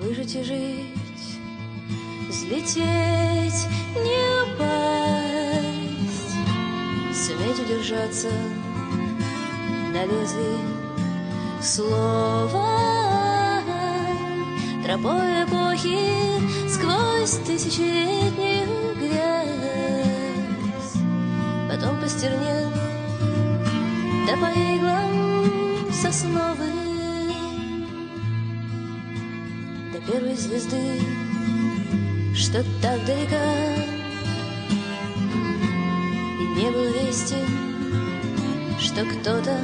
Выжить и жить, взлететь, не упасть, суметь удержаться на лезвии слова, тропой эпохи сквозь тысячелетнюю грязь, потом по стерне да по иглам сосновым первой звезды, что так далека, и не было вести, что кто-то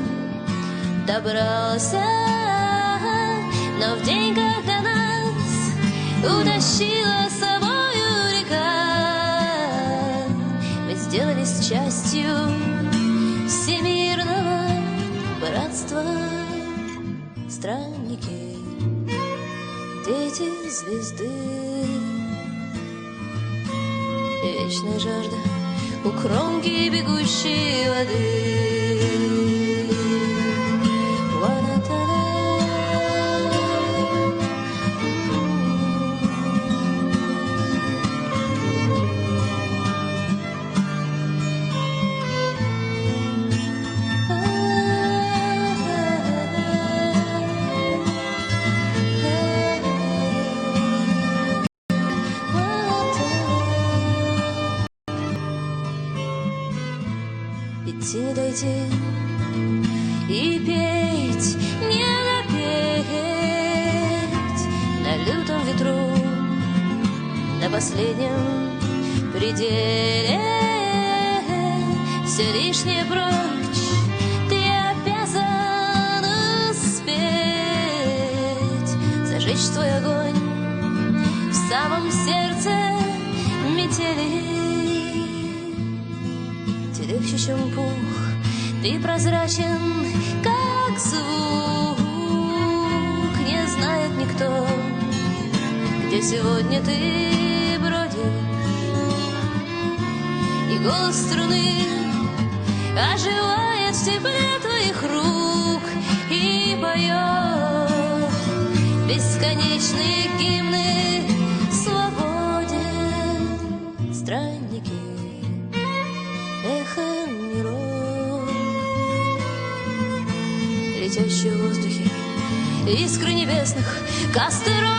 добрался. Но в день, когда нас утащила с собою река, мы сделались частью всемирного братства. Странники, дети звезды, вечная жажда у кромки бегущей воды. Идти не дойти и петь не допеть на лютом ветру, на последнем пределе. Все лишнее прочь, ты обязан успеть зажечь свой огонь в самом сердце метели. Легче, чем пух, ты прозрачен, как звук. Не знает никто, где сегодня ты бродишь, и голос струны оживает в тепле твоих рук и поет бесконечные гимны свободе. Странники, эхо миров, летящие в воздухе искры небесных костров.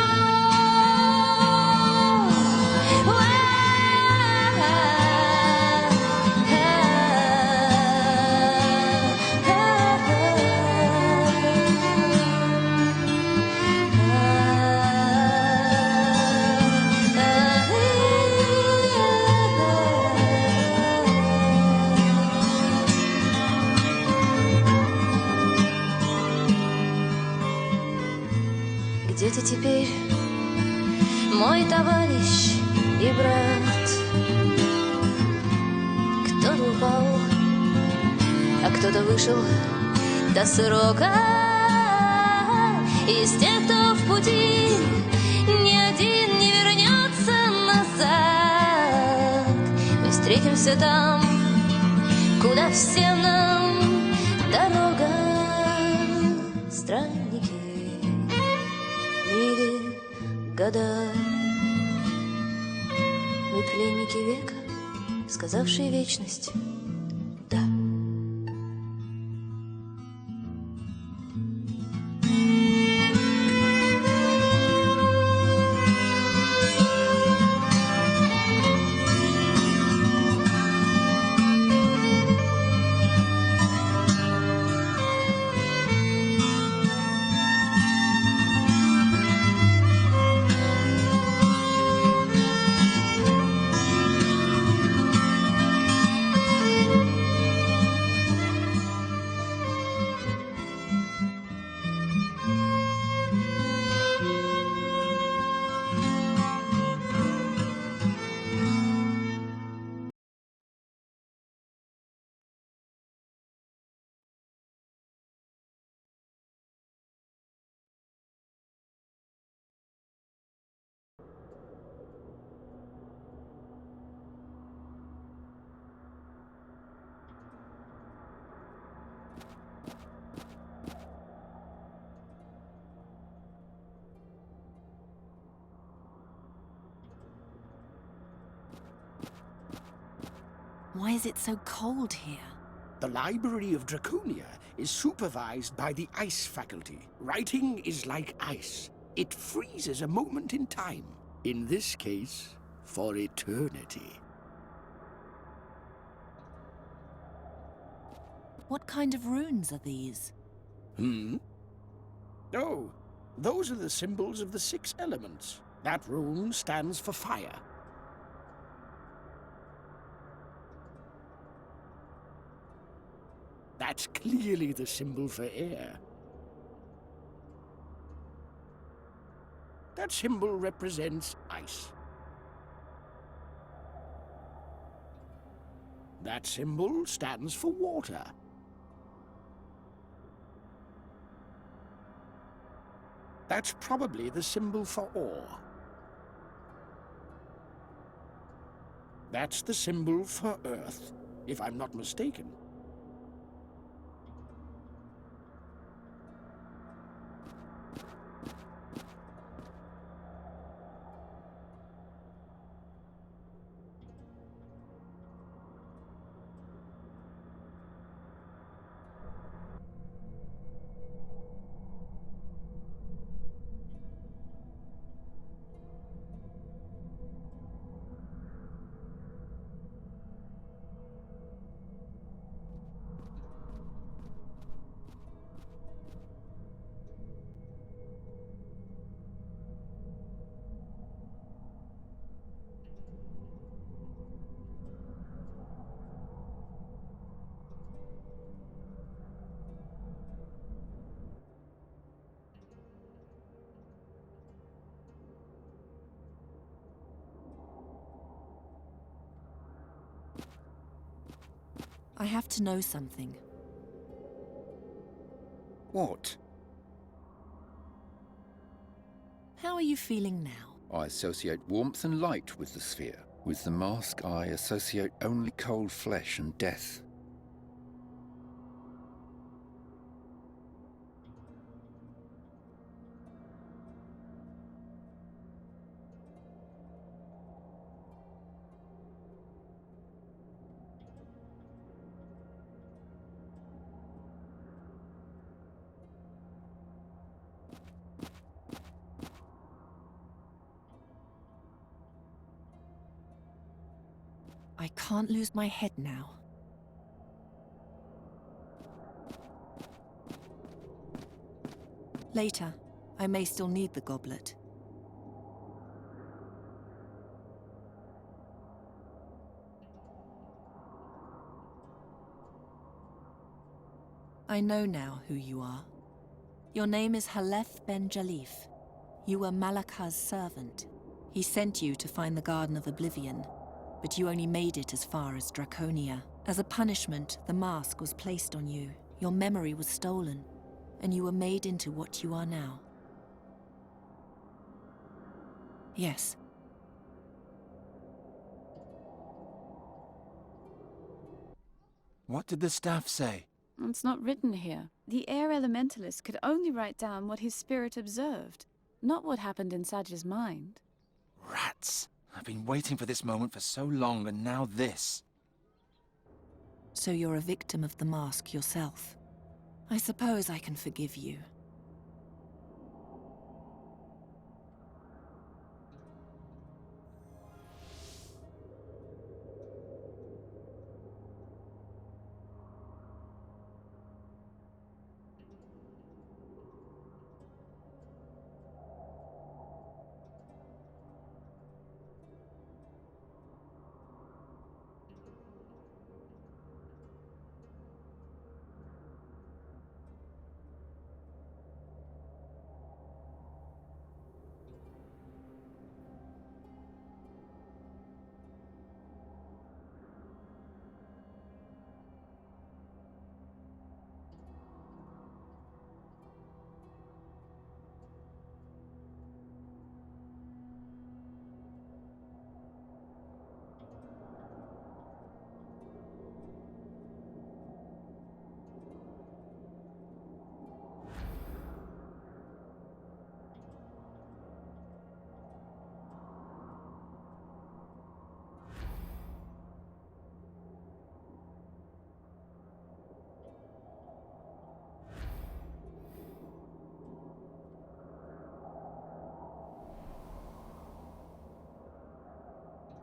Где ты теперь, мой товарищ и брат? Кто-то упал, а кто-то вышел до срока. Из тех, кто в пути, ни один не вернется назад. Мы встретимся там, куда всем нам дорога. Странники, мили года, мы пленники века, сказавшие вечность «да». Why is it so cold here? The Library of Draconia is supervised by the Ice Faculty. Writing is like ice. It freezes a moment in time. In this case, for eternity. What kind of runes are these? Oh, those are the symbols of the 6 elements. That rune stands for fire. That's clearly the symbol for air. That symbol represents ice. That symbol stands for water. That's probably the symbol for ore. That's the symbol for earth, if I'm not mistaken. I have to know something. What? How are you feeling now? I associate warmth and light with the sphere. With the mask, I associate only cold flesh and death. I can't lose my head now. Later, I may still need the goblet. I know now who you are. Your name is Haleth ben Jalif. You were Malakah's servant. He sent you to find the Garden of Oblivion, but you only made it as far as Draconia. As a punishment, the mask was placed on you. Your memory was stolen, and you were made into what you are now. Yes. What did the staff say? It's not written here. The air elementalist could only write down what his spirit observed, not what happened in Saj's mind. Rats! I've been waiting for this moment for so long, and now this. So you're a victim of the mask yourself. I suppose I can forgive you.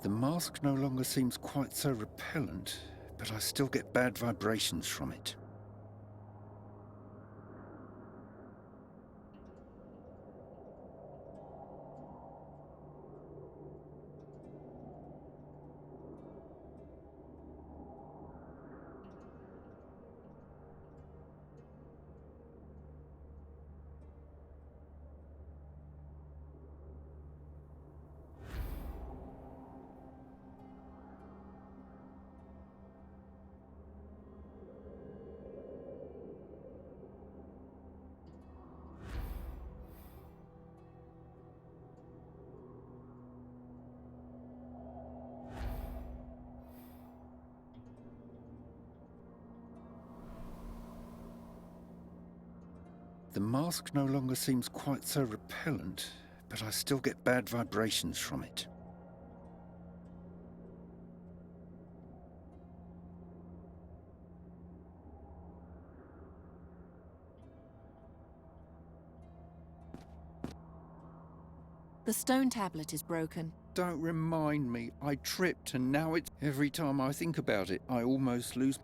The mask no longer seems quite so repellent, but I still get bad vibrations from it. The mask no longer seems quite so repellent, but I still get bad vibrations from it. The stone tablet is broken. Don't remind me. I tripped and now it's... Every time I think about it, I almost lose...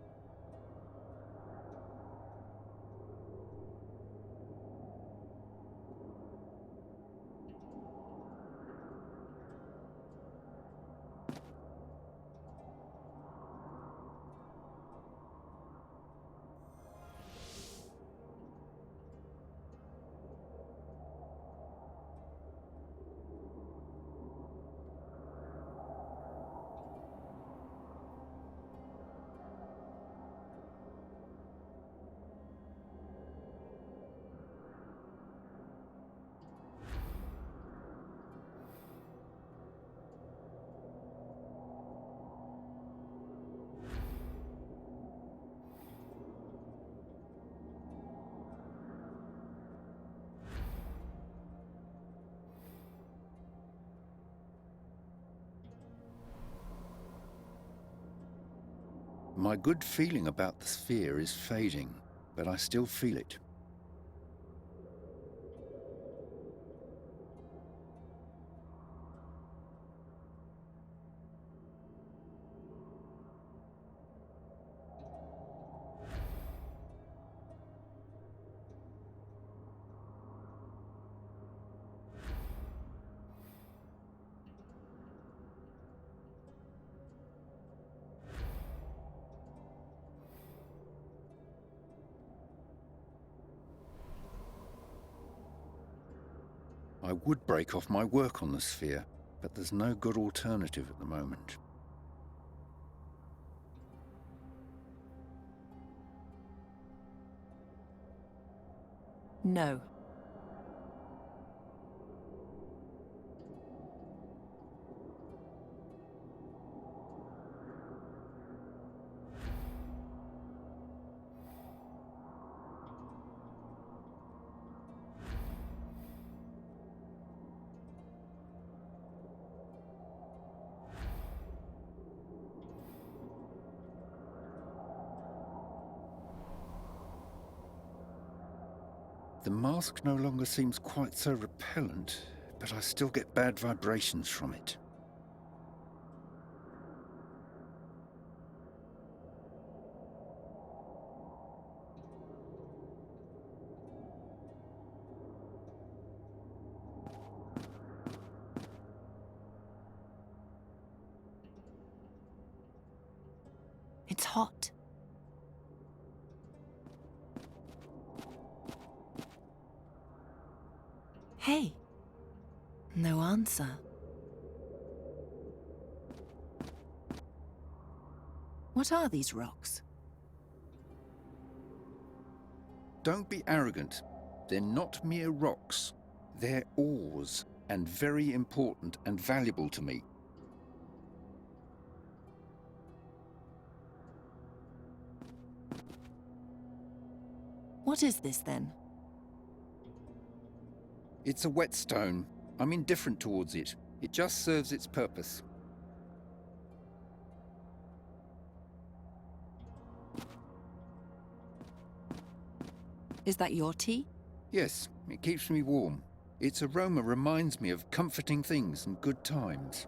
My good feeling about the sphere is fading, but I still feel it. I would break off my work on the sphere, but there's no good alternative at the moment. No. The mask no longer seems quite so repellent, but I still get bad vibrations from it. It's hot. Hey. No answer. What are these rocks? Don't be arrogant. They're not mere rocks. They're ores, and very important and valuable to me. What is this then? It's a whetstone. I'm indifferent towards it. It just serves its purpose. Is that your tea? Yes, it keeps me warm. Its aroma reminds me of comforting things and good times.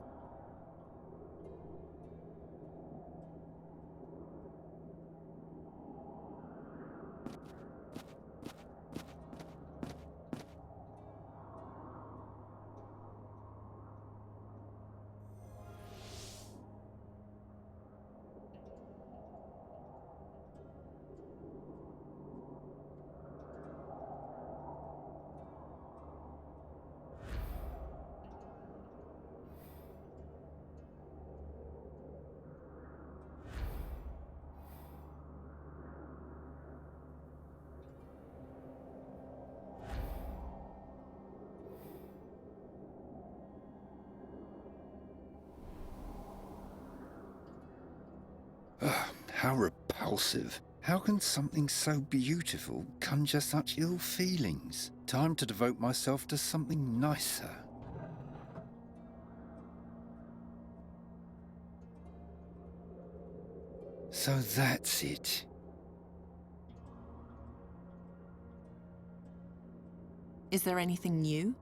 Ugh, how repulsive. How can something so beautiful conjure such ill feelings? Time to devote myself to something nicer. So that's it. Is there anything new?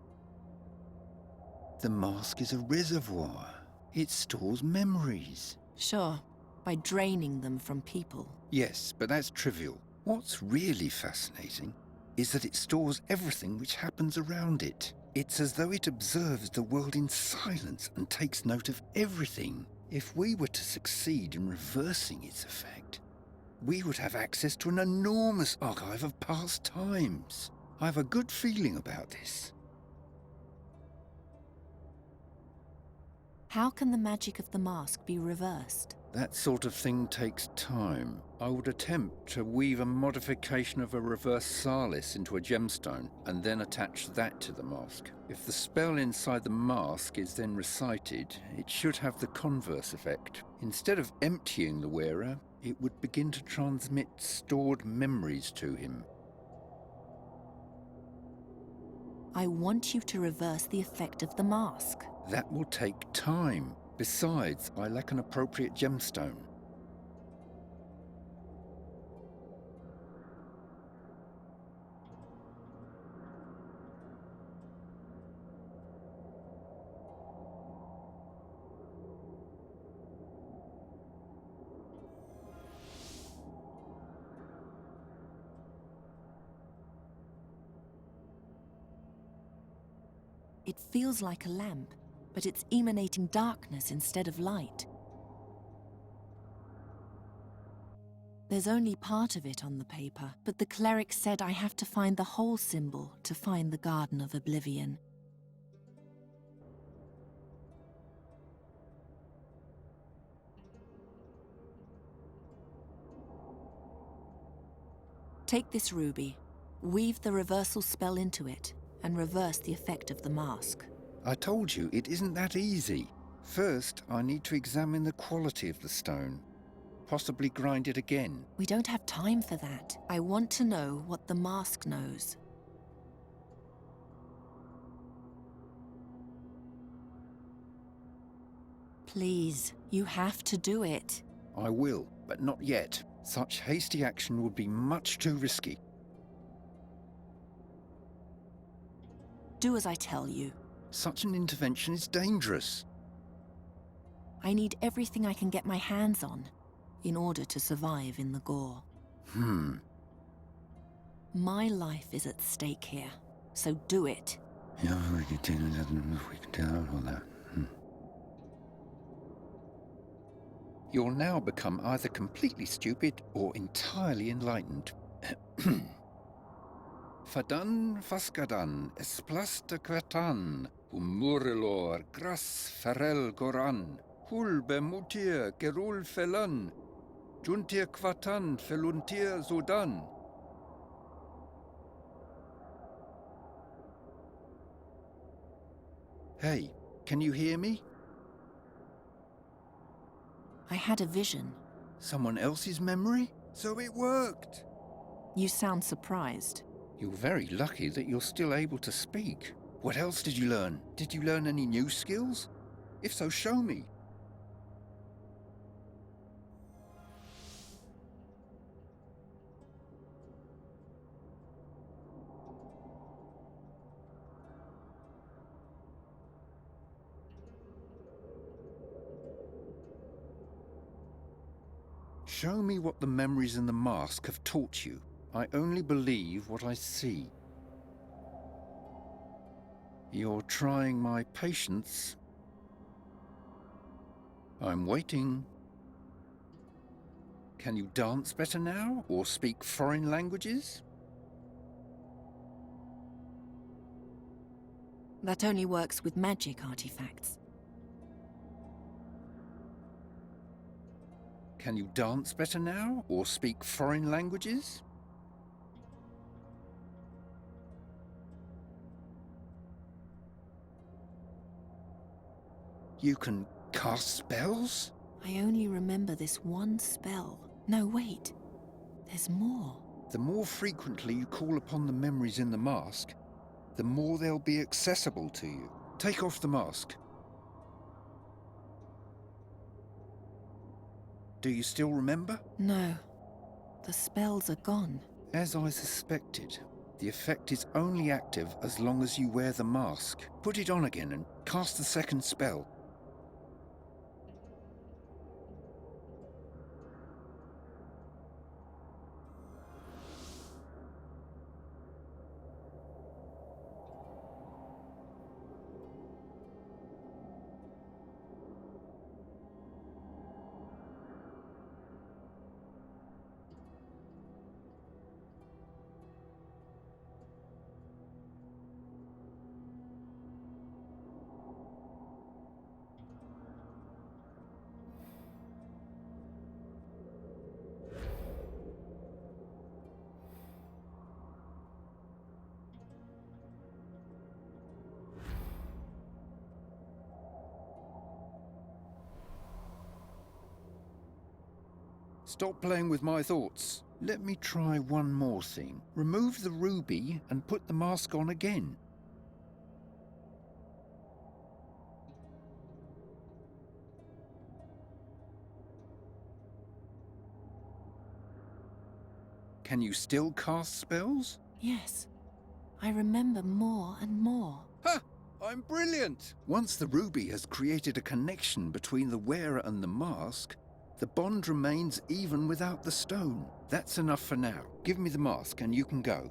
The mask is a reservoir. It stores memories. Sure, by draining them from people. Yes, but that's trivial. What's really fascinating is that it stores everything which happens around it. It's as though it observes the world in silence and takes note of everything. If we were to succeed in reversing its effect, we would have access to an enormous archive of past times. I have a good feeling about this. How can the magic of the mask be reversed? That sort of thing takes time. I would attempt to weave a modification of a reverse Salis into a gemstone and then attach that to the mask. If the spell inside the mask is then recited, it should have the converse effect. Instead of emptying the wearer, it would begin to transmit stored memories to him. I want you to reverse the effect of the mask. That will take time. Besides, I lack an appropriate gemstone. It feels like a lamp, but it's emanating darkness instead of light. There's only part of it on the paper, but the cleric said I have to find the whole symbol to find the Garden of Oblivion. Take this ruby, weave the reversal spell into it, and reverse the effect of the mask. I told you, it isn't that easy. First, I need to examine the quality of the stone. Possibly grind it again. We don't have time for that. I want to know what the mask knows. Please, you have to do it. I will, but not yet. Such hasty action would be much too risky. Do as I tell you. Such an intervention is dangerous. I need everything I can get my hands on in order to survive in the gore. My life is at stake here, so do it. Yeah, we can tell all that. You'll now become either completely stupid or entirely enlightened. Fadan fascadan esplasta quatan, murilor gras farel goran, hulbe mutir gerul felan, juntir quatan feluntir sudan. Hey, can you hear me? I had a vision. Someone else's memory? So it worked! You sound surprised. You're very lucky that you're still able to speak. What else did you learn? Did you learn any new skills? If so, show me. Show me what the memories in the mask have taught you. I only believe what I see. You're trying my patience. I'm waiting. Can you dance better now, or speak foreign languages? That only works with magic artifacts. Can you dance better now, or speak foreign languages? You can cast spells? I only remember this one spell. No, wait. There's more. The more frequently you call upon the memories in the mask, the more they'll be accessible to you. Take off the mask. Do you still remember? No. The spells are gone. As I suspected, the effect is only active as long as you wear the mask. Put it on again and cast the second spell. Stop playing with my thoughts. Let me try one more thing. Remove the ruby and put the mask on again. Can you still cast spells? Yes. I remember more and more. Ha! I'm brilliant! Once the ruby has created a connection between the wearer and the mask, the bond remains even without the stone. That's enough for now. Give me the mask and you can go.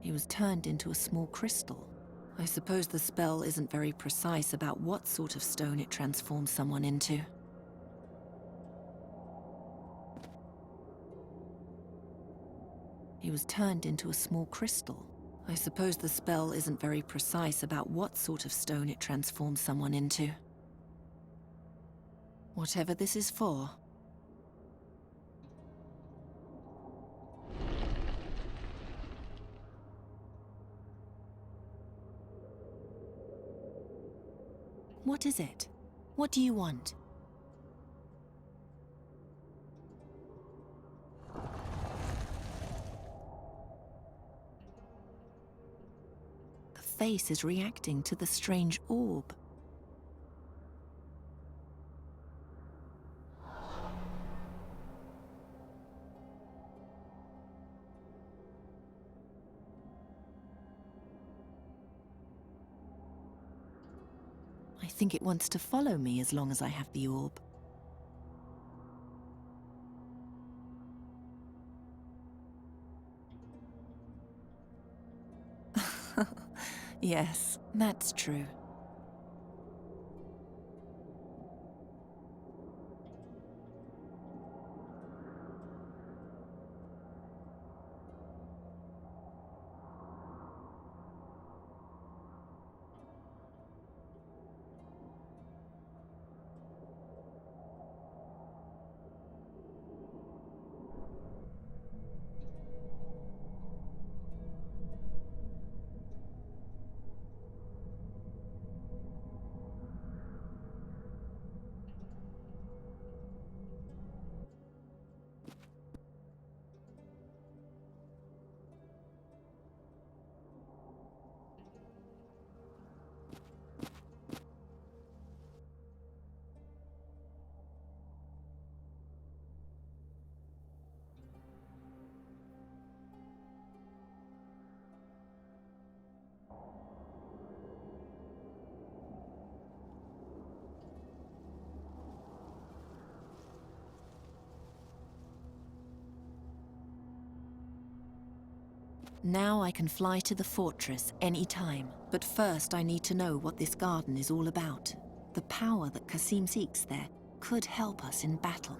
He was turned into a small crystal. I suppose the spell isn't very precise about what sort of stone it transforms someone into. He was turned into a small crystal. I suppose the spell isn't very precise about what sort of stone it transforms someone into. Whatever this is for. What is it? What do you want? The face is reacting to the strange orb. I think it wants to follow me as long as I have the orb. Yes, that's true. Now I can fly to the fortress any time. But first I need to know what this garden is all about. The power that Kasim seeks there could help us in battle.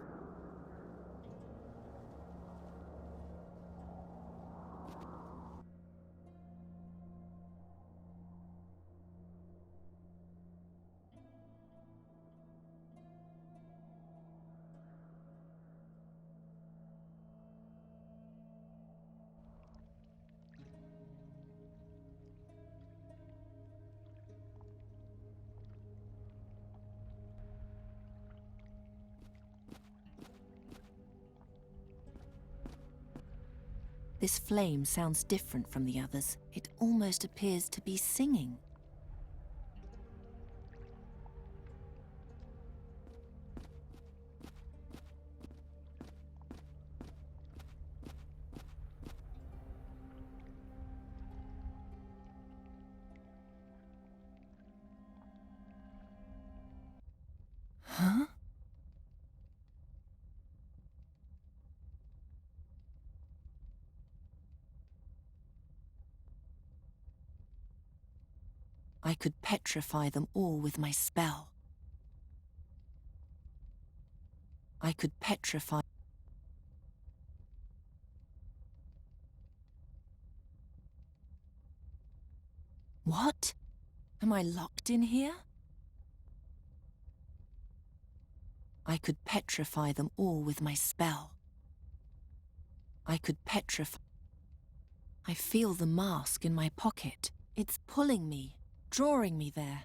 This flame sounds different from the others. It almost appears to be singing. Huh? I could petrify them all with my spell. I could petrify... What? Am I locked in here? I could petrify them all with my spell. I could petrify... I feel the mask in my pocket. It's pulling me, drawing me there.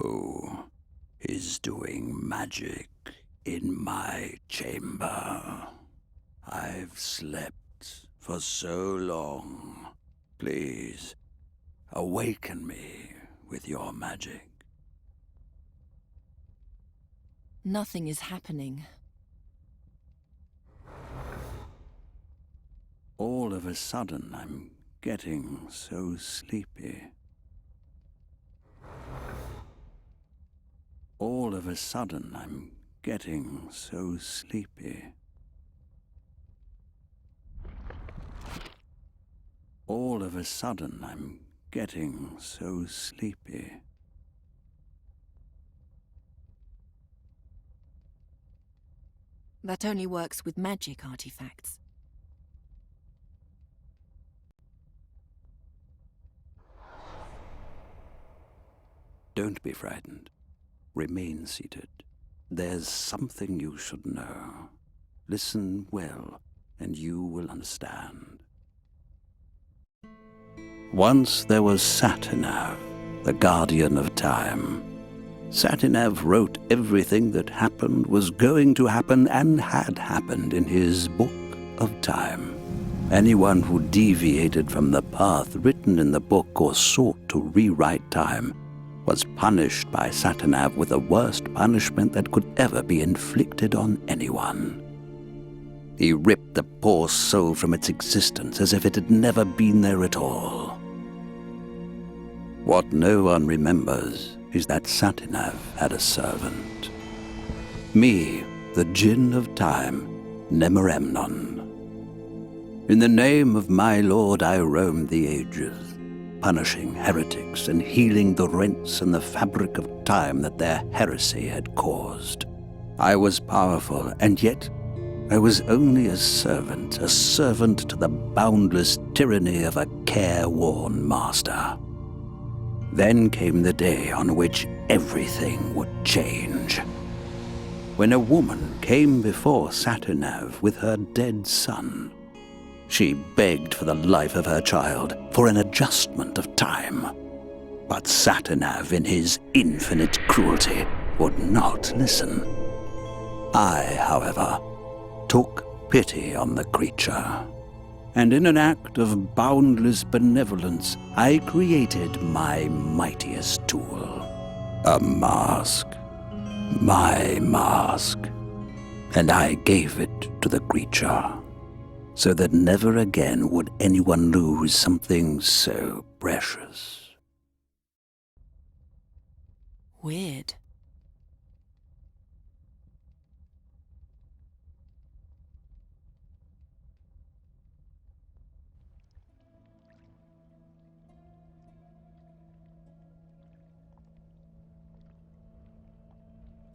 Who is doing magic in my chamber? I've slept for so long. Please, awaken me with your magic. Nothing is happening. All of a sudden, I'm getting so sleepy. All of a sudden, I'm getting so sleepy. All of a sudden, I'm getting so sleepy. That only works with magic artifacts. Don't be frightened. Remain seated. There's something you should know. Listen well, and you will understand. Once there was Satinav, the guardian of time. Satinav wrote everything that happened, was going to happen, and had happened in his book of time. Anyone who deviated from the path written in the book or sought to rewrite time was punished by Satinav with the worst punishment that could ever be inflicted on anyone. He ripped the poor soul from its existence as if it had never been there at all. What no one remembers is that Satinav had a servant. Me, the Djinn of Time, Nemoremnon. In the name of my lord I roamed the ages, punishing heretics and healing the rents in the fabric of time that their heresy had caused. I was powerful, and yet I was only a servant to the boundless tyranny of a careworn master. Then came the day on which everything would change. When a woman came before Satinav with her dead son, she begged for the life of her child, for an adjustment of time. But Satinav, in his infinite cruelty, would not listen. I, however, took pity on the creature, and in an act of boundless benevolence, I created my mightiest tool. A mask. My mask. And I gave it to the creature, so that never again would anyone lose something so precious. Weird.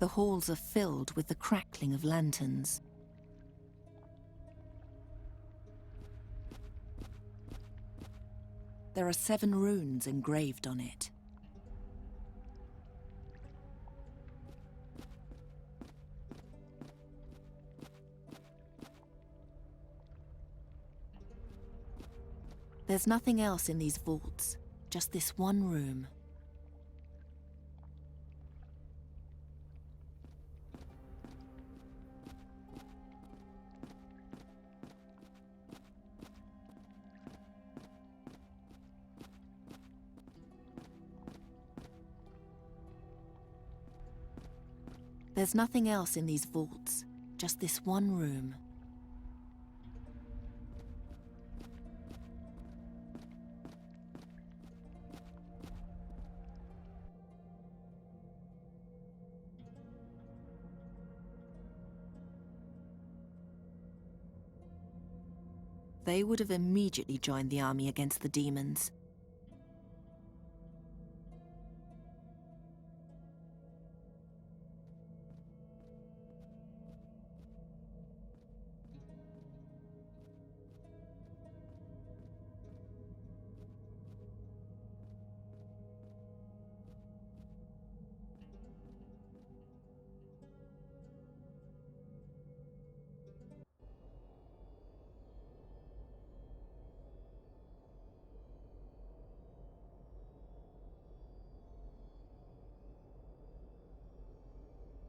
The halls are filled with the crackling of lanterns. There are 7 runes engraved on it. There's nothing else in these vaults, just this one room. There's nothing else in these vaults, just this one room. They would have immediately joined the army against the demons.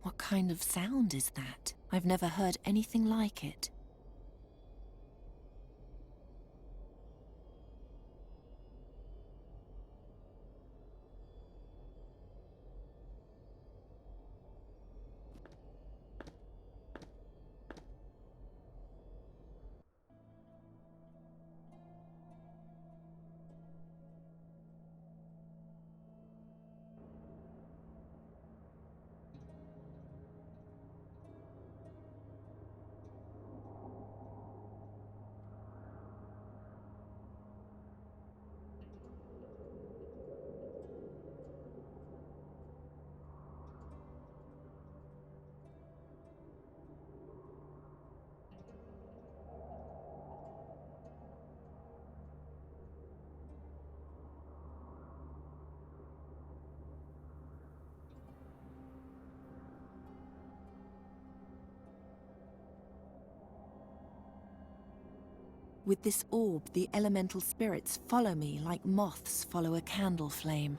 What kind of sound is that? I've never heard anything like it. With this orb, the elemental spirits follow me like moths follow a candle flame.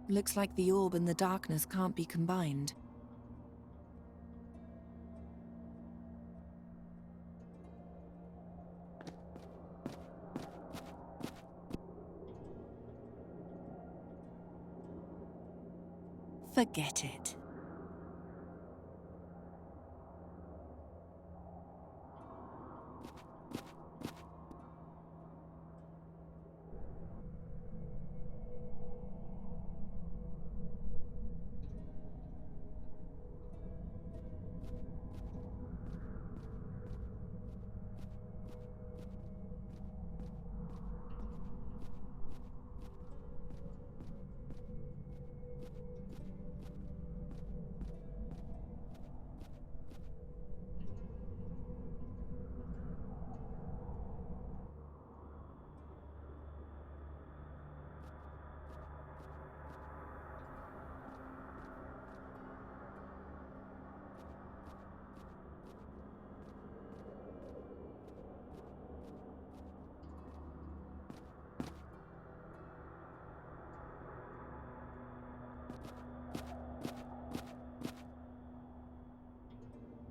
Looks like the orb and the darkness can't be combined. Forget it.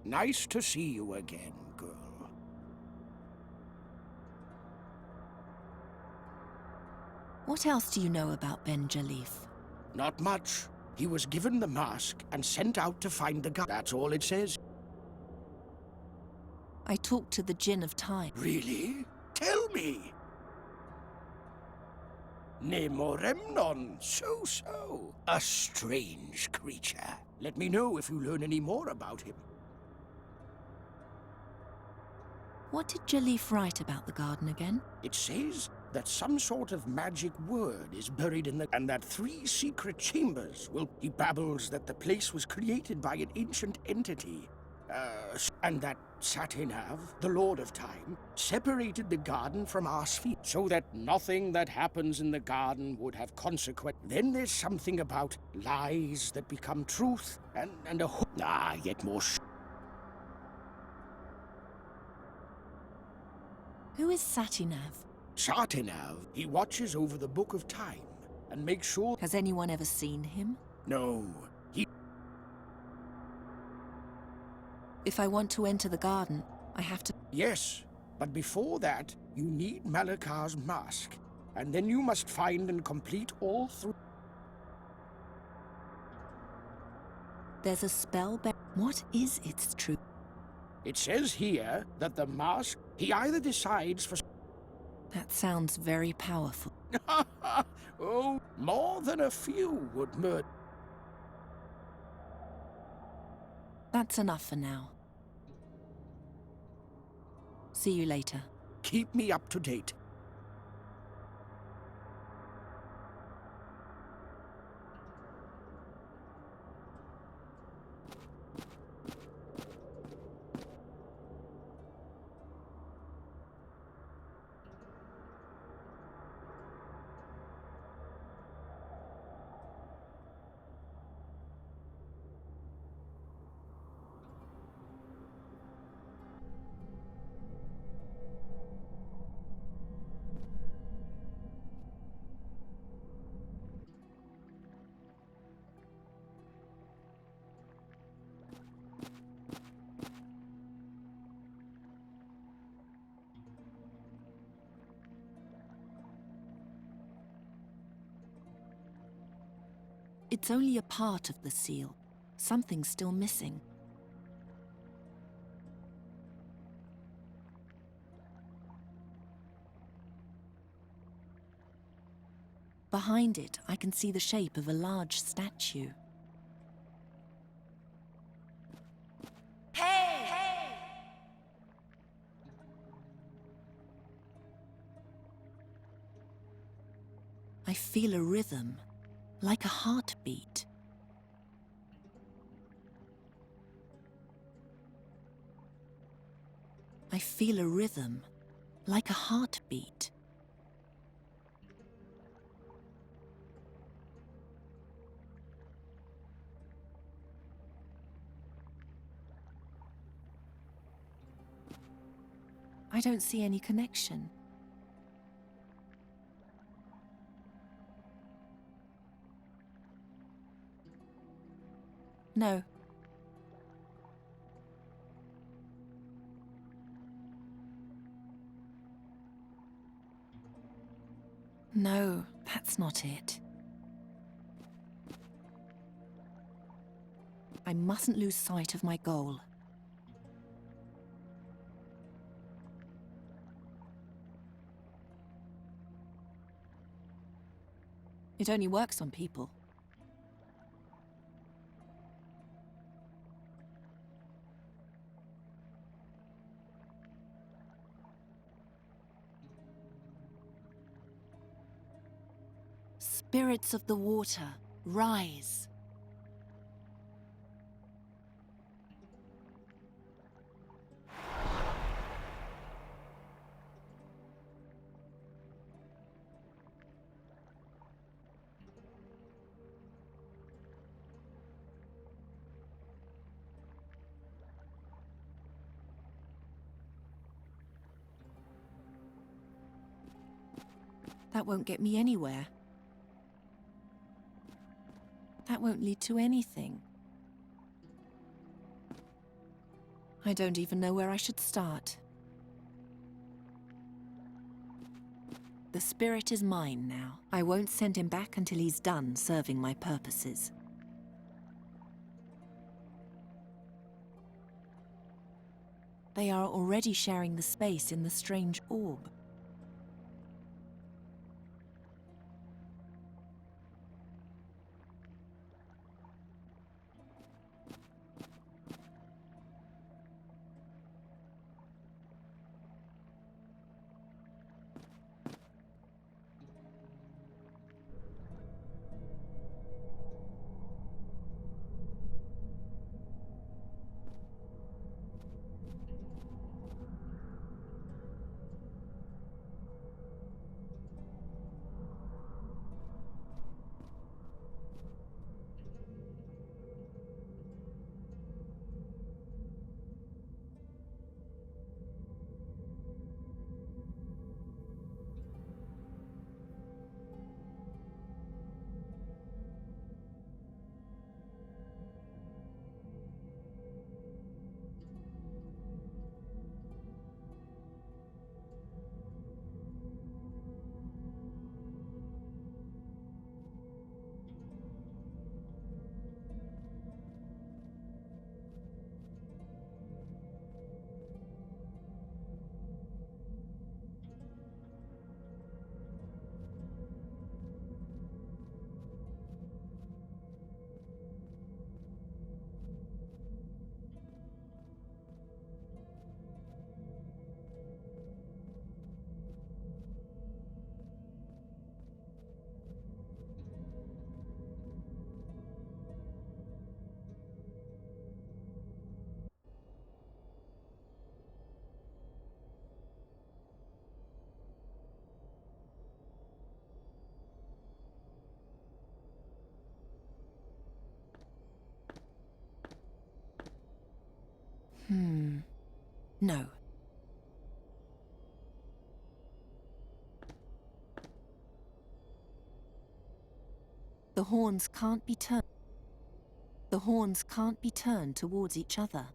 Nice to see you again, girl. What else do you know about Ben Jalif? Not much. He was given the mask and sent out to find the guy. That's all it says. I talked to the Djinn of Time. Really? Tell me. Nemoremnon, so. A strange creature. Let me know if you learn any more about him. What did Jalif write about the garden again? It says, that some sort of magic word is buried in the... and that 3 secret chambers will... He babbles that the place was created by an ancient entity, and that Satinav, the Lord of Time, separated the garden from our sphere so that nothing that happens in the garden would have consequence. Then there's something about lies that become truth, and a... yet more Who is Satinav? Satinav, he watches over the Book of Time and makes sure... Has anyone ever seen him? No, he... If I want to enter the garden, I have to... Yes, but before that, you need Malakar's mask, and then you must find and complete all 3... There's a spell... What is its truth? It says here that the mask, he either decides for... That sounds very powerful. Oh, more than a few would murder. That's enough for now. See you later. Keep me up to date. It's only a part of the seal. Something's still missing. Behind it, I can see the shape of a large statue. I feel a rhythm, like a heartbeat. I feel a rhythm, like a heartbeat. I don't see any connection. No. No, that's not it. I mustn't lose sight of my goal. It only works on people. Spirits of the water, rise. That won't get me anywhere. That won't lead to anything. I don't even know where I should start. The spirit is mine now. I won't send him back until he's done serving my purposes. They are already sharing the space in the strange orb. No. The horns can't be turned. The horns can't be turned towards each other.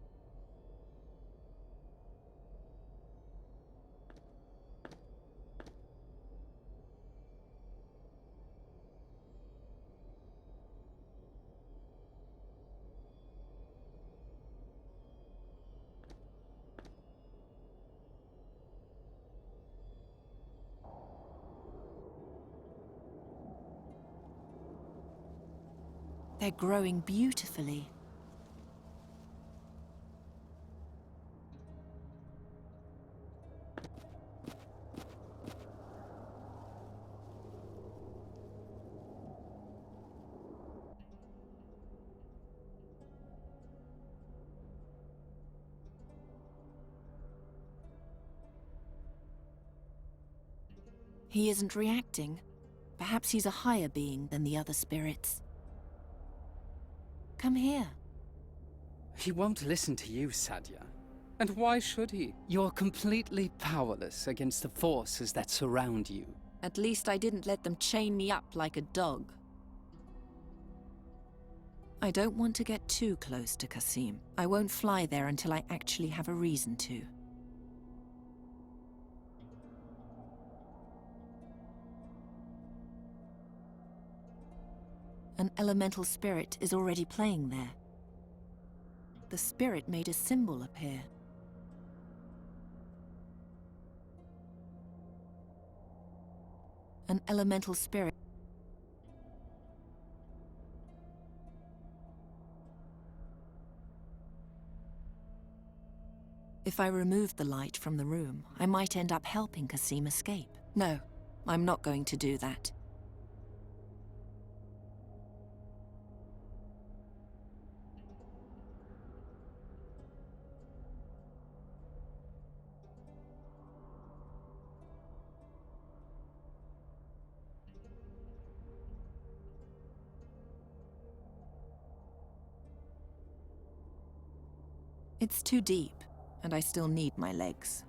They're growing beautifully. He isn't reacting. Perhaps he's a higher being than the other spirits. Come here. He won't listen to you, Sadia. And why should he? You're completely powerless against the forces that surround you. At least I didn't let them chain me up like a dog. I don't want to get too close to Qasim. I won't fly there until I actually have a reason to. An elemental spirit is already playing there. The spirit made a symbol appear. An elemental spirit. If I removed the light from the room, I might end up helping Qasim escape. No, I'm not going to do that. It's too deep, and I still need my legs.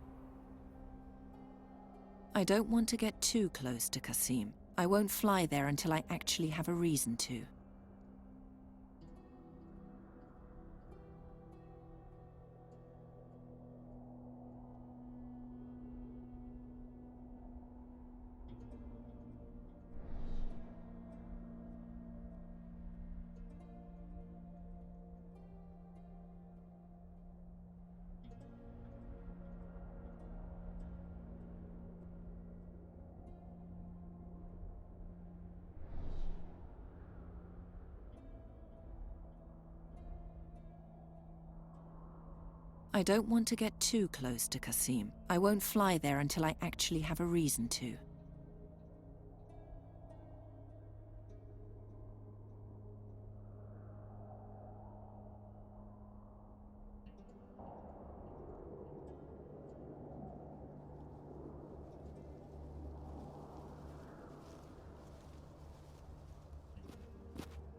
I don't want to get too close to Qasim. I won't fly there until I actually have a reason to. I don't want to get too close to Qasim. I won't fly there until I actually have a reason to.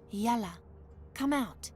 Yalla, come out.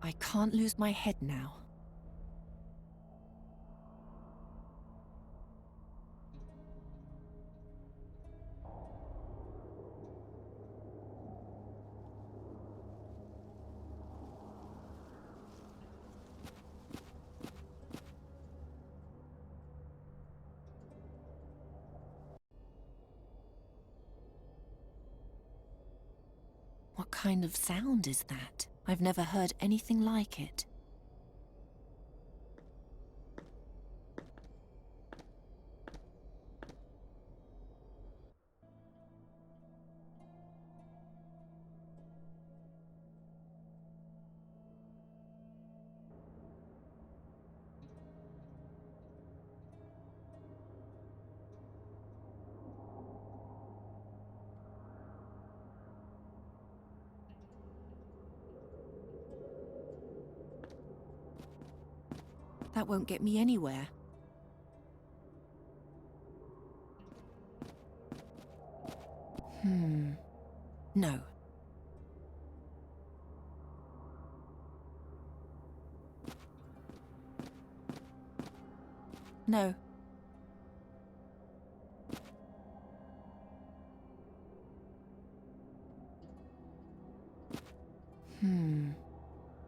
I can't lose my head now. What kind of sound is that? I've never heard anything like it. That won't get me anywhere. No. No.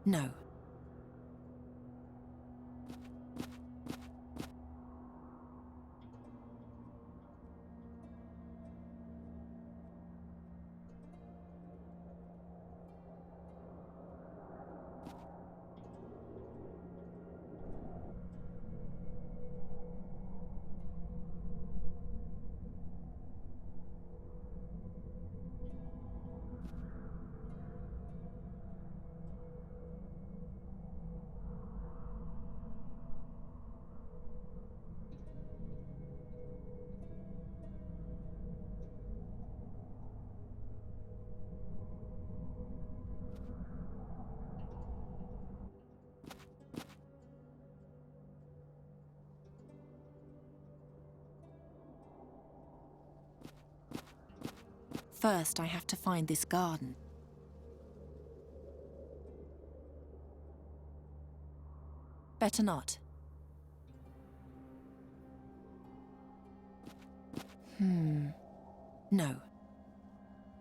No. First, I have to find this garden. Better not. No.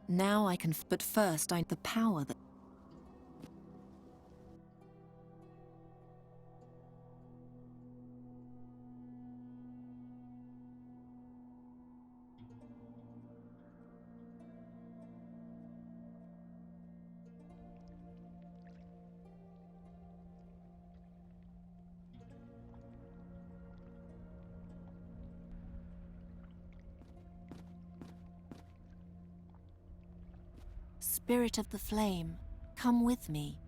Now I can, but first the power that... Spirit of the flame, come with me.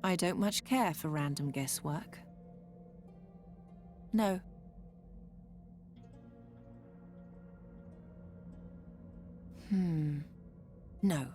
I don't much care for random guesswork. No. No.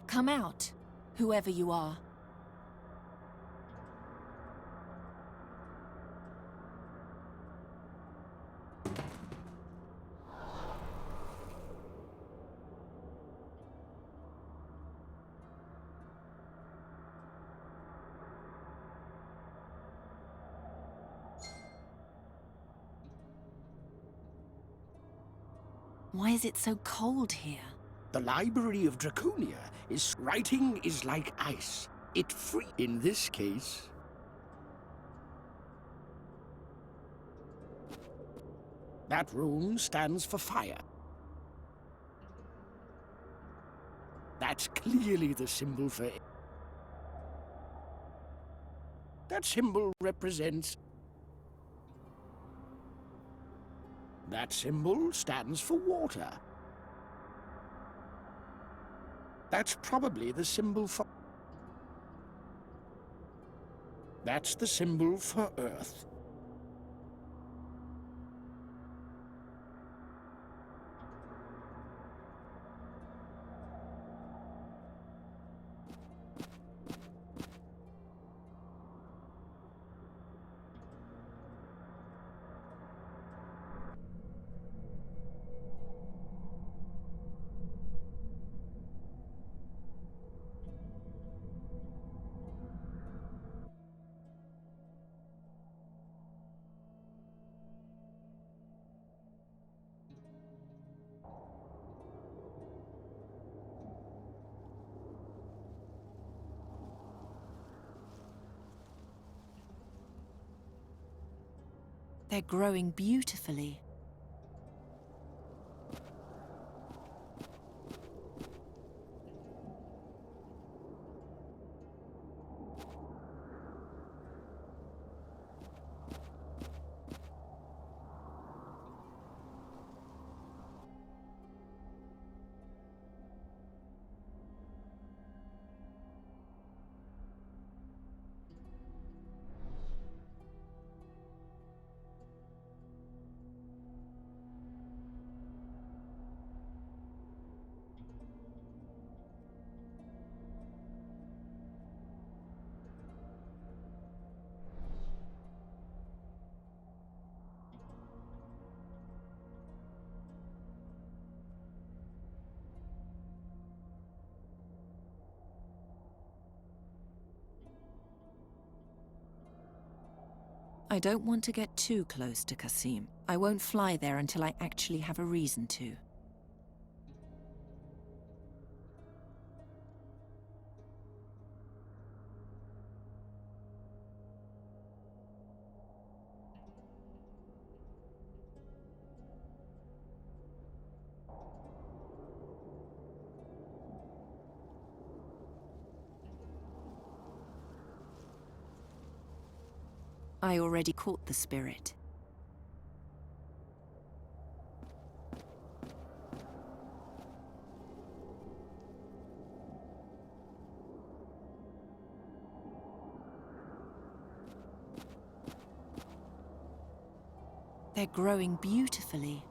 Come out, whoever you are. Why is it so cold here? The Library of Draconia is... Writing is like ice. It free... In this case... That rune stands for fire. That's clearly the symbol for... That symbol represents... That symbol stands for water. That's probably the symbol for... That's the symbol for earth. They're growing beautifully. I don't want to get too close to Qasim. I won't fly there until I actually have a reason to. I already caught the spirit. They're growing beautifully.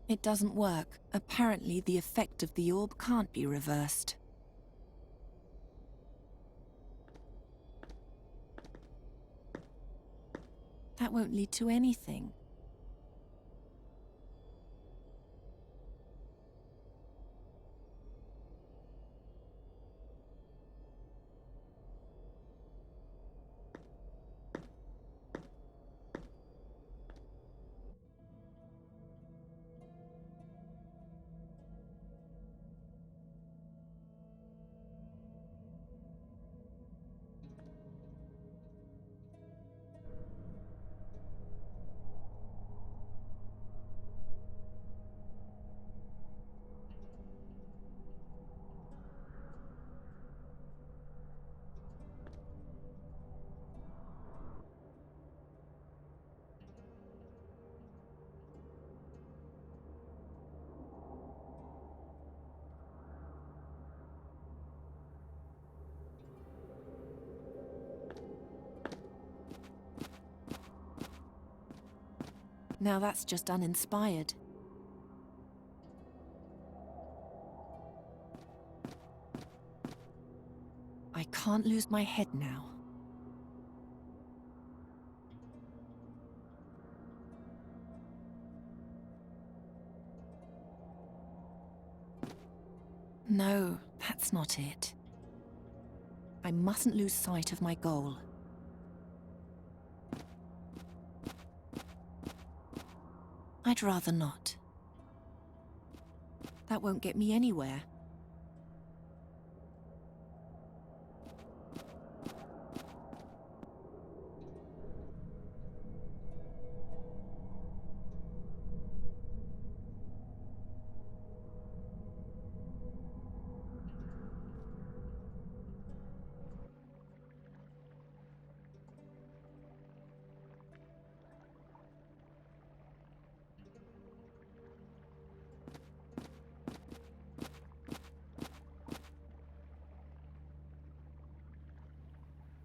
It doesn't work. Apparently, the effect of the orb can't be reversed. That won't lead to anything. Now that's just uninspired. I can't lose my head now. No, that's not it. I mustn't lose sight of my goal. I'd rather not. That won't get me anywhere.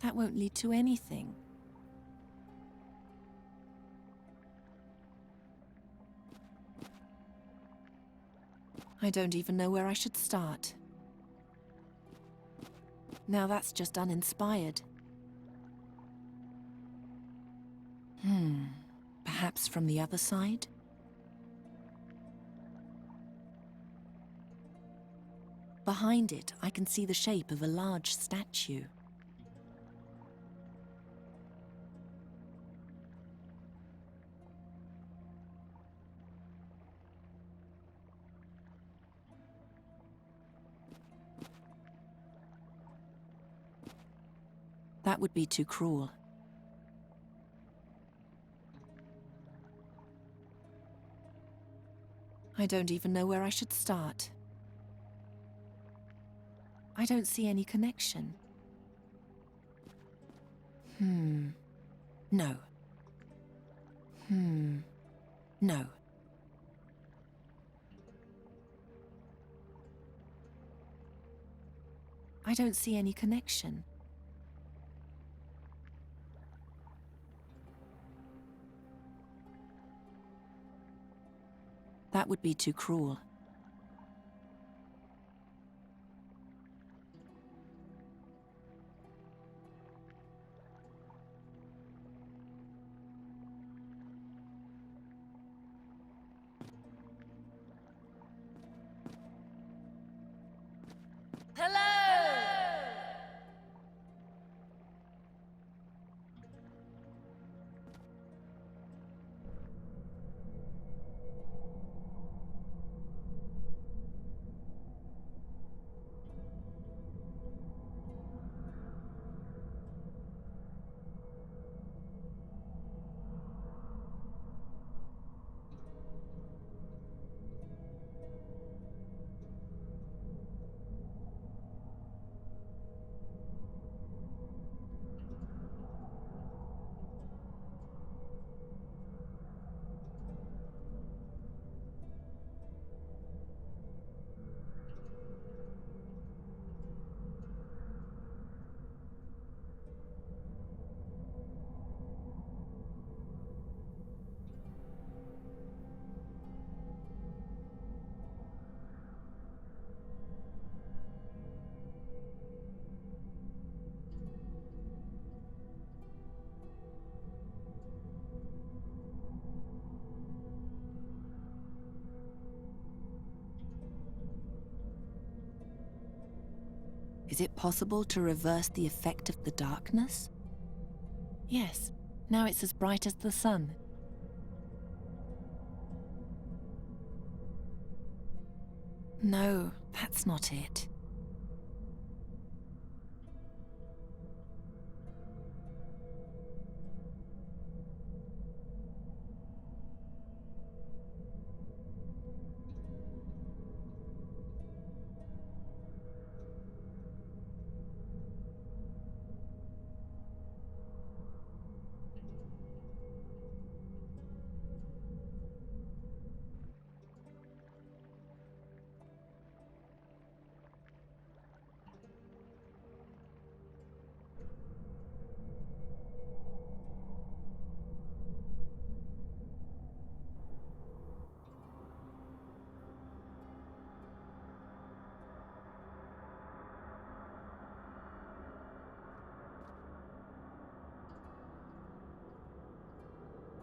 That won't lead to anything. I don't even know where I should start. Now that's just uninspired. Perhaps from the other side? Behind it, I can see the shape of a large statue. That would be too cruel. I don't even know where I should start. I don't see any connection. No. No. I don't see any connection. That would be too cruel. Is it possible to reverse the effect of the darkness? Yes, now it's as bright as the sun. No, that's not it.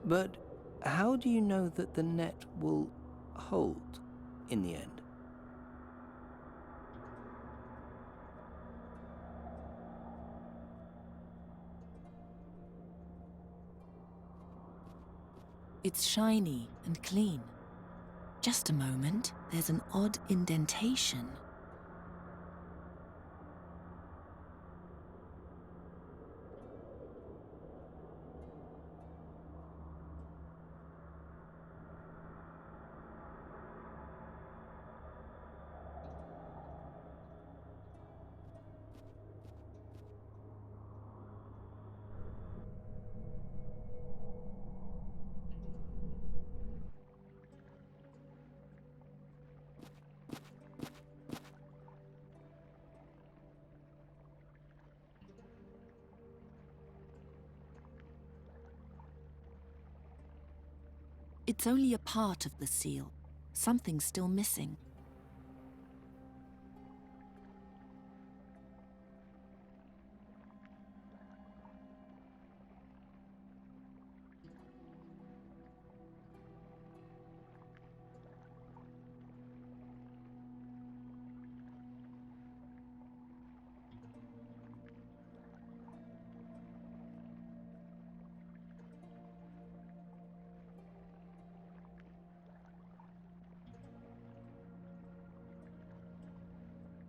But how do you know that the net will hold in the end? It's shiny and clean. Just a moment, there's an odd indentation. It's only a part of the seal. Something's still missing.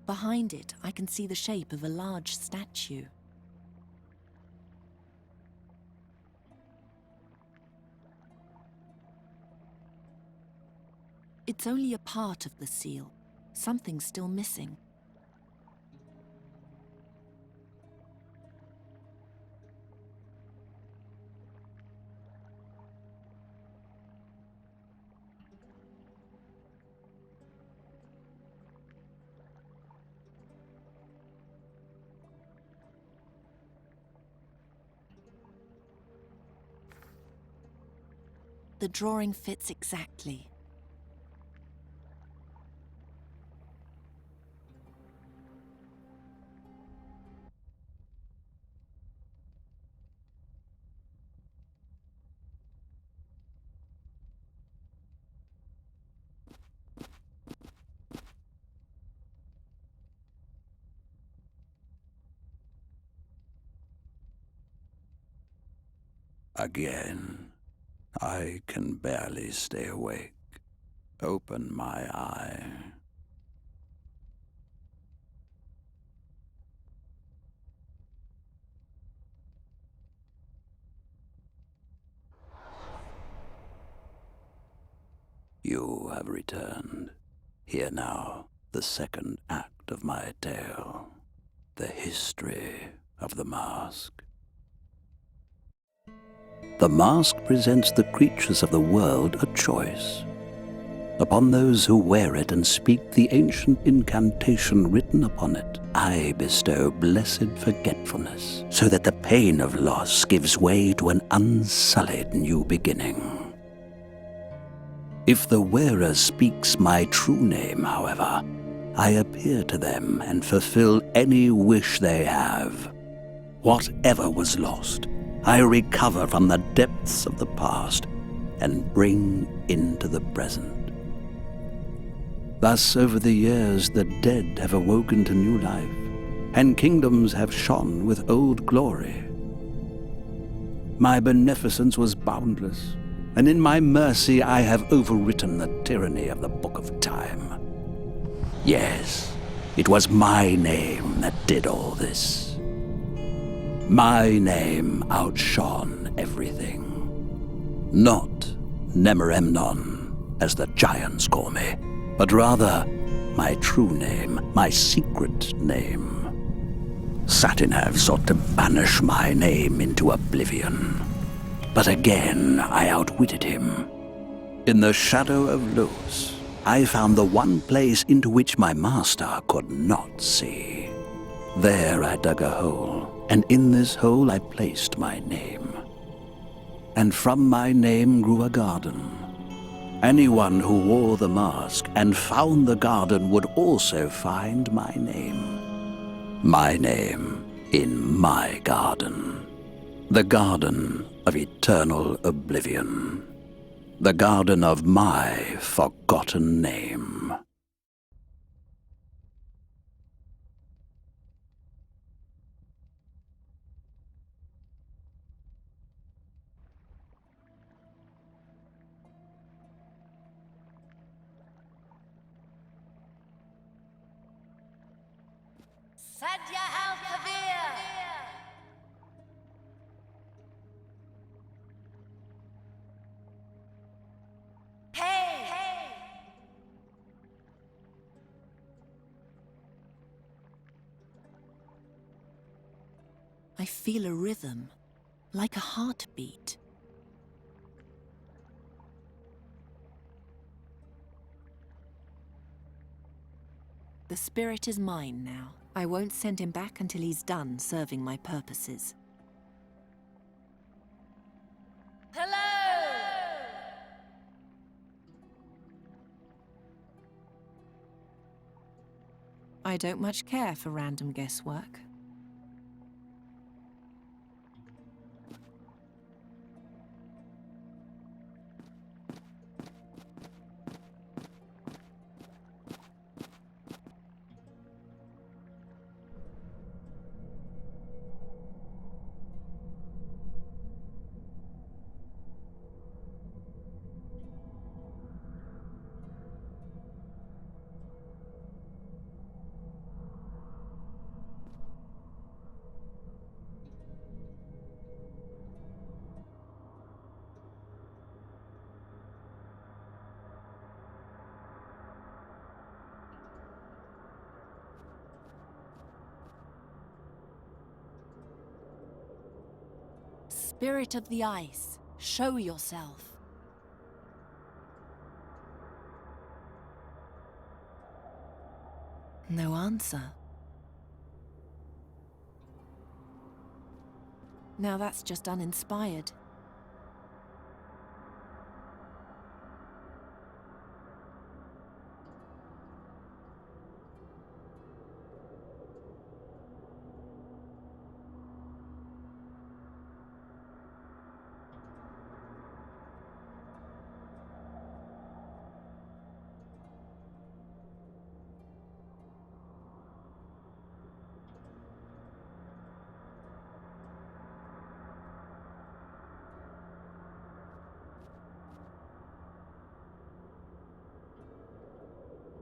Behind it, I can see the shape of a large statue. It's only a part of the seal. Something's still missing. The drawing fits exactly. Again, I can barely stay awake. Open my eye. You have returned. Hear now the second act of my tale. The history of the mask. The mask presents the creatures of the world a choice. Upon those who wear it and speak the ancient incantation written upon it, I bestow blessed forgetfulness, so that the pain of loss gives way to an unsullied new beginning. If the wearer speaks my true name, however, I appear to them and fulfill any wish they have. Whatever was lost, I recover from the depths of the past and bring into the present. Thus, over the years, the dead have awoken to new life, and kingdoms have shone with old glory. My beneficence was boundless, and in my mercy I have overwritten the tyranny of the Book of Time. Yes, it was my name that did all this. My name outshone everything. Not Nemeremnon, as the giants call me, but rather my true name, my secret name. Satinav sought to banish my name into oblivion. But again I outwitted him. In the shadow of Luz, I found the one place into which my master could not see. There I dug a hole, and in this hole I placed my name. And from my name grew a garden. Anyone who wore the mask and found the garden would also find my name. My name in my garden. The garden of eternal oblivion. The garden of my forgotten name. Sadia al-Kabir. Hey! I feel a rhythm, like a heartbeat. The spirit is mine now. I won't send him back until he's done serving my purposes. Hello! I don't much care for random guesswork. Spirit of the ice, show yourself. No answer. Now that's just uninspired.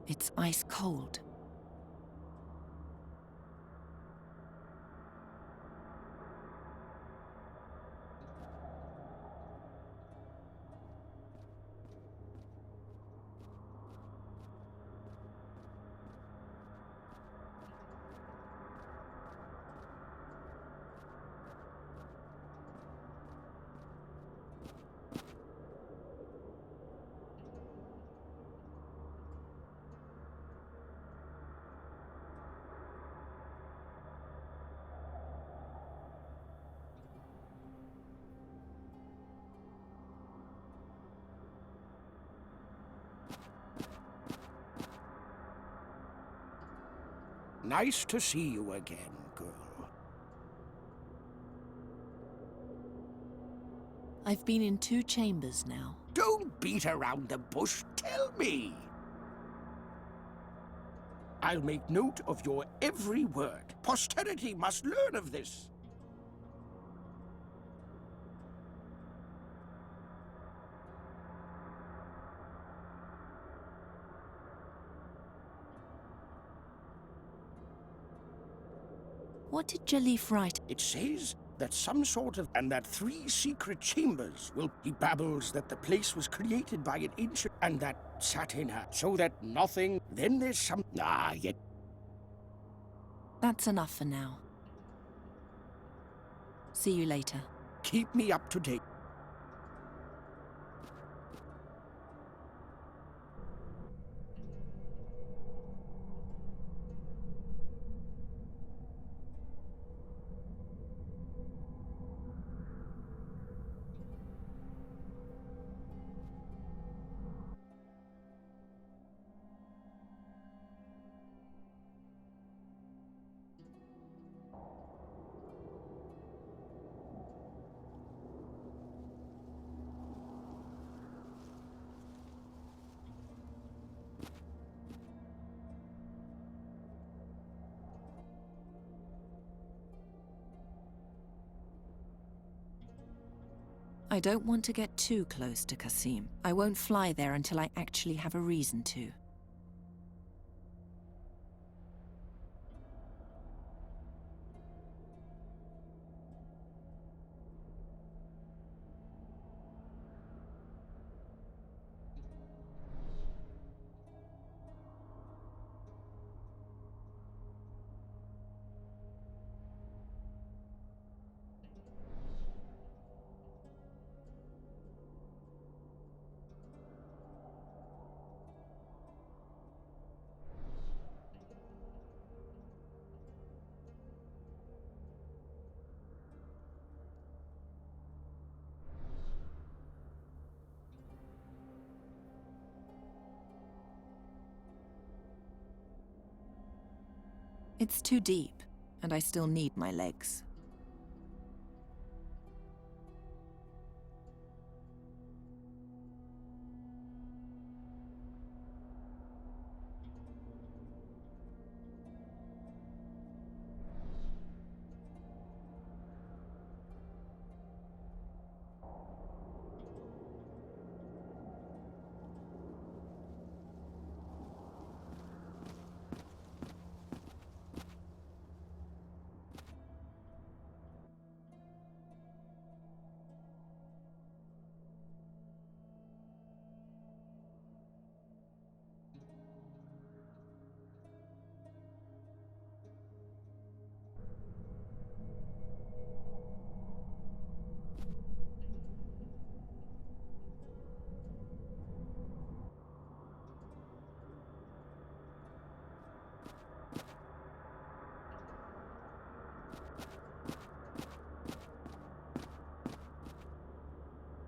It's ice cold. Nice to see you again, girl. I've been in 2 chambers now. Don't beat around the bush, tell me! I'll make note of your every word. Posterity must learn of this. What did Jalif write? It says that some sort of... and that 3 secret chambers will... He babbles that the place was created by an ancient... and that sat in her, so that nothing... Then there's some... yet... That's enough for now. See you later. Keep me up to date. I don't want to get too close to Qasim. I won't fly there until I actually have a reason to. It's too deep, and I still need my legs.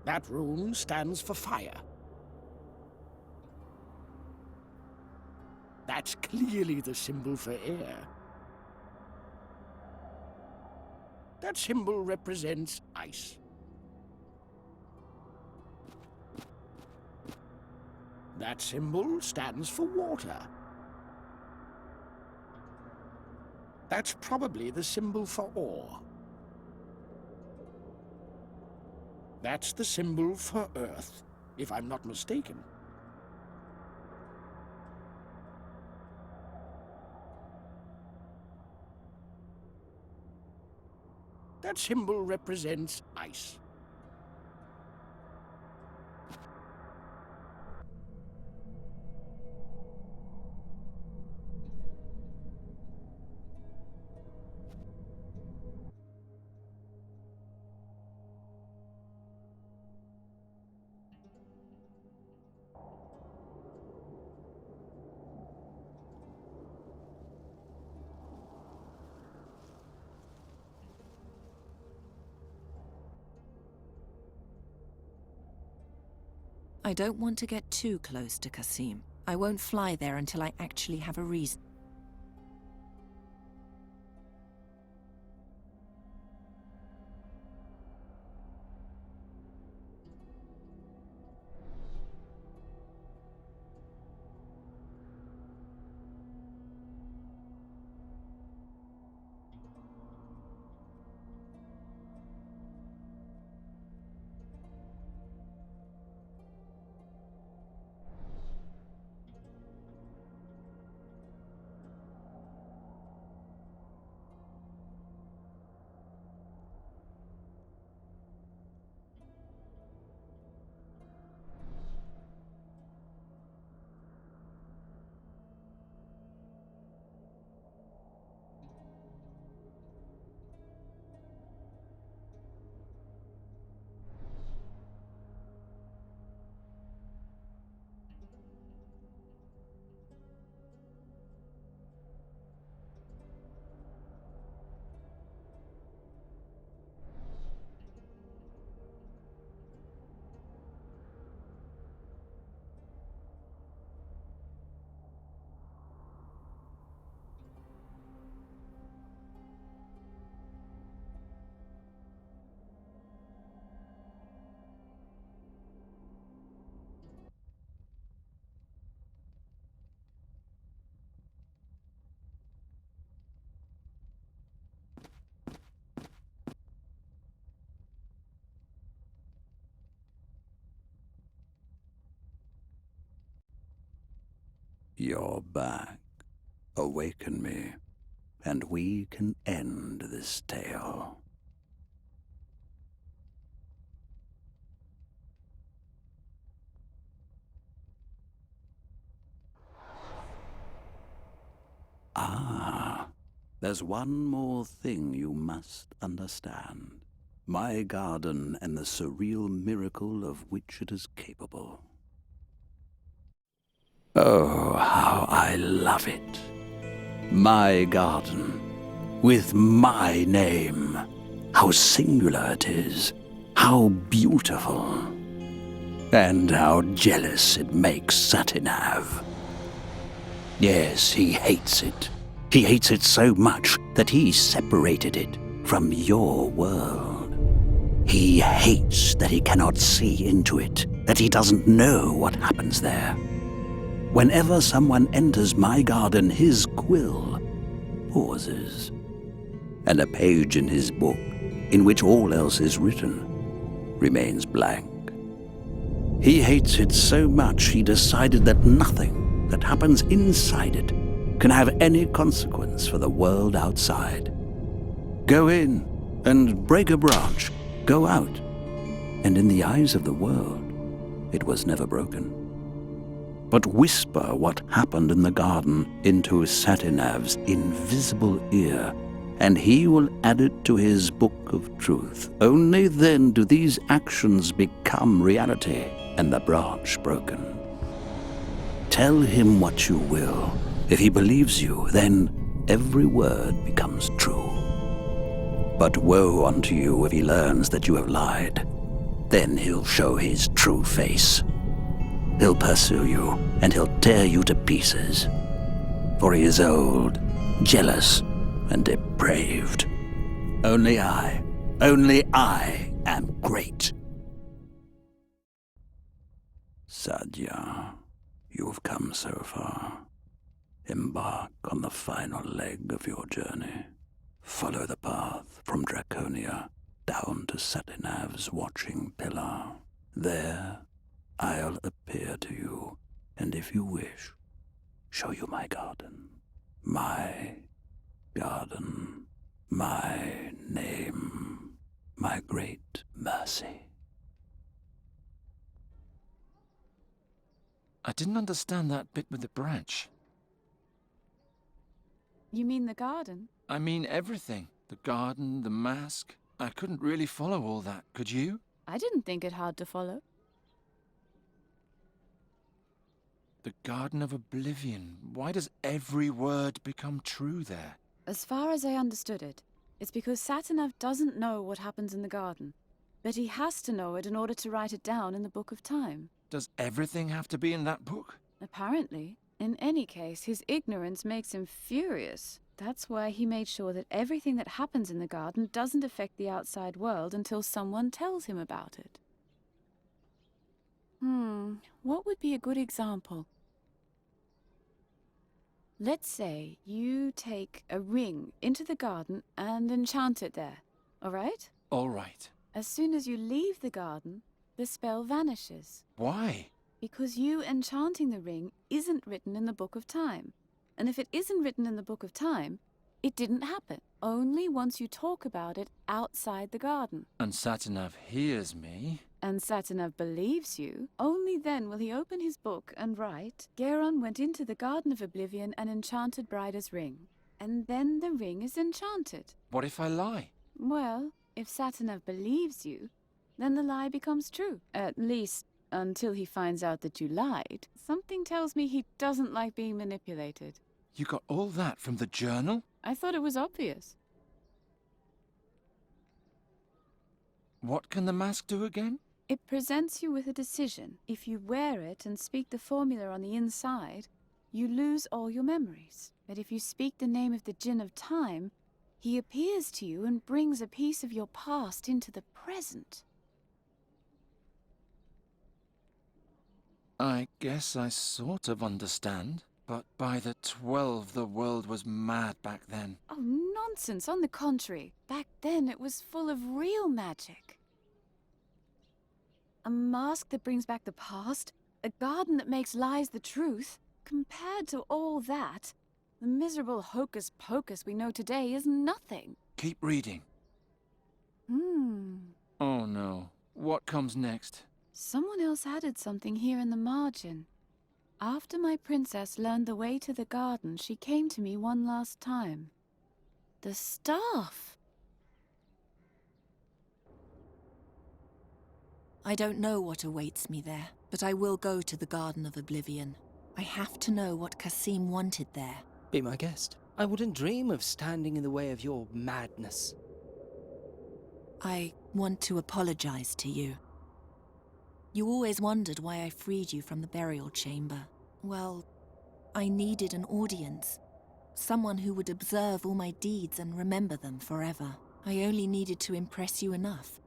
That rune stands for fire. That's clearly the symbol for air. That symbol represents ice. That symbol stands for water. That's probably the symbol for ore. That's the symbol for Earth, if I'm not mistaken. That symbol represents ice. I don't want to get too close to Qasim. I won't fly there until I actually have a reason. You're back. Awaken me, and we can end this tale. Ah, there's one more thing you must understand. My garden and the surreal miracle of which it is capable. Oh, how I love it. My garden, with my name. How singular it is, how beautiful, and how jealous it makes Satinav. Yes, he hates it, He hates it so much that he separated it from your world. He hates that he cannot see into it, that he doesn't know what happens there. Whenever someone enters my garden, his quill pauses, and a page in his book, in which all else is written, remains blank. He hates it so much he decided that nothing that happens inside it can have any consequence for the world outside. Go in and break a branch, go out, and in the eyes of the world, it was never broken. But whisper what happened in the garden into Satinav's invisible ear, and he will add it to his book of truth. Only then do these actions become reality and the branch broken. Tell him what you will. If he believes you, then every word becomes true. But woe unto you if he learns that you have lied. Then he'll show his true face. He'll pursue you, and he'll tear you to pieces. For he is old, jealous, and depraved. Only I am great. Sadhya, you have come so far. Embark on the final leg of your journey. Follow the path from Draconia down to Satinav's watching pillar. There, I'll appear to you, and if you wish, show you my garden. My garden. My name. My great mercy. I didn't understand that bit with the branch. You mean the garden? I mean everything. The garden, the mask. I couldn't really follow all that, could you? I didn't think it hard to follow. The Garden of Oblivion. Why does every word become true there? As far as I understood it, it's because Satinav doesn't know what happens in the garden, but he has to know it in order to write it down in the Book of Time. Does everything have to be in that book? Apparently. In any case, his ignorance makes him furious. That's why he made sure that everything that happens in the garden doesn't affect the outside world until someone tells him about it. What would be a good example? Let's say you take a ring into the garden and enchant it there, all right? All right. As soon as you leave the garden, the spell vanishes. Why? Because you enchanting the ring isn't written in the Book of Time. And if it isn't written in the Book of Time, it didn't happen. Only once you talk about it outside the garden. And Satinav hears me. And Satinav believes you. Only then will he open his book and write, Geron went into the Garden of Oblivion and enchanted Brida's ring. And then the ring is enchanted. What if I lie? Well, if Satinav believes you, then the lie becomes true. At least, until he finds out that you lied. Something tells me he doesn't like being manipulated. You got all that from the journal? I thought it was obvious. What can the mask do again? It presents you with a decision. If you wear it and speak the formula on the inside, you lose all your memories. But if you speak the name of the Djinn of Time, he appears to you and brings a piece of your past into the present. I guess I sort of understand. But by the 12, the world was mad back then. Oh, nonsense. On the contrary. Back then, it was full of real magic. A mask that brings back the past, a garden that makes lies the truth. Compared to all that, the miserable hocus-pocus we know today is nothing. Keep reading. Oh no. What comes next? Someone else added something here in the margin. After my princess learned the way to the garden, she came to me one last time. The staff! I don't know what awaits me there, but I will go to the Garden of Oblivion. I have to know what Kasim wanted there. Be my guest. I wouldn't dream of standing in the way of your madness. I want to apologize to you. You always wondered why I freed you from the burial chamber. Well, I needed an audience. Someone who would observe all my deeds and remember them forever. I only needed to impress you enough,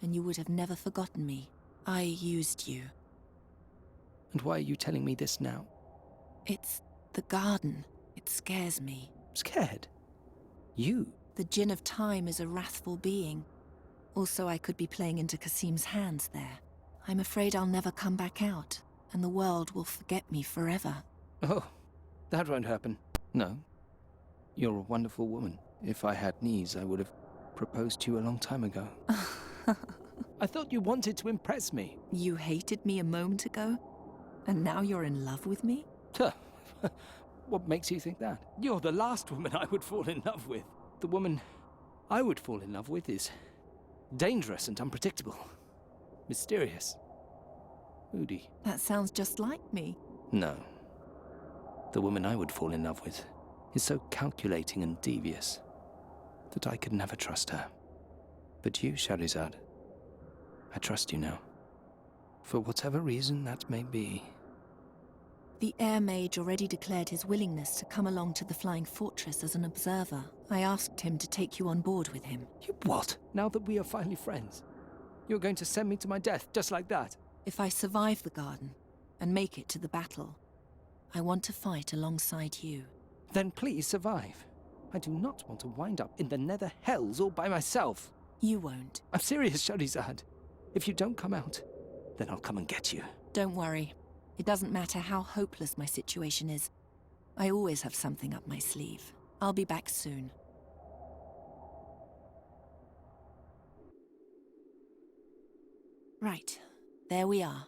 and you would have never forgotten me. I used you. And why are you telling me this now? It's the garden. It scares me. Scared? You? The Djinn of Time is a wrathful being. Also, I could be playing into Kasim's hands there. I'm afraid I'll never come back out, and the world will forget me forever. Oh, that won't happen. No. You're a wonderful woman. If I had knees, I would have proposed to you a long time ago. I thought you wanted to impress me. You hated me a moment ago, and now you're in love with me? What makes you think that? You're the last woman I would fall in love with. The woman I would fall in love with is dangerous and unpredictable. Mysterious. Moody. That sounds just like me. No. The woman I would fall in love with is so calculating and devious that I could never trust her. But you, Shahrazad, I trust you now. For whatever reason that may be. The Air Mage already declared his willingness to come along to the Flying Fortress as an observer. I asked him to take you on board with him. You what? Now that we are finally friends, you're going to send me to my death just like that? If I survive the garden and make it to the battle, I want to fight alongside you. Then please survive. I do not want to wind up in the nether hells all by myself. You won't. I'm serious, Shahrazad. If you don't come out, then I'll come and get you. Don't worry. It doesn't matter how hopeless my situation is. I always have something up my sleeve. I'll be back soon. Right. There we are.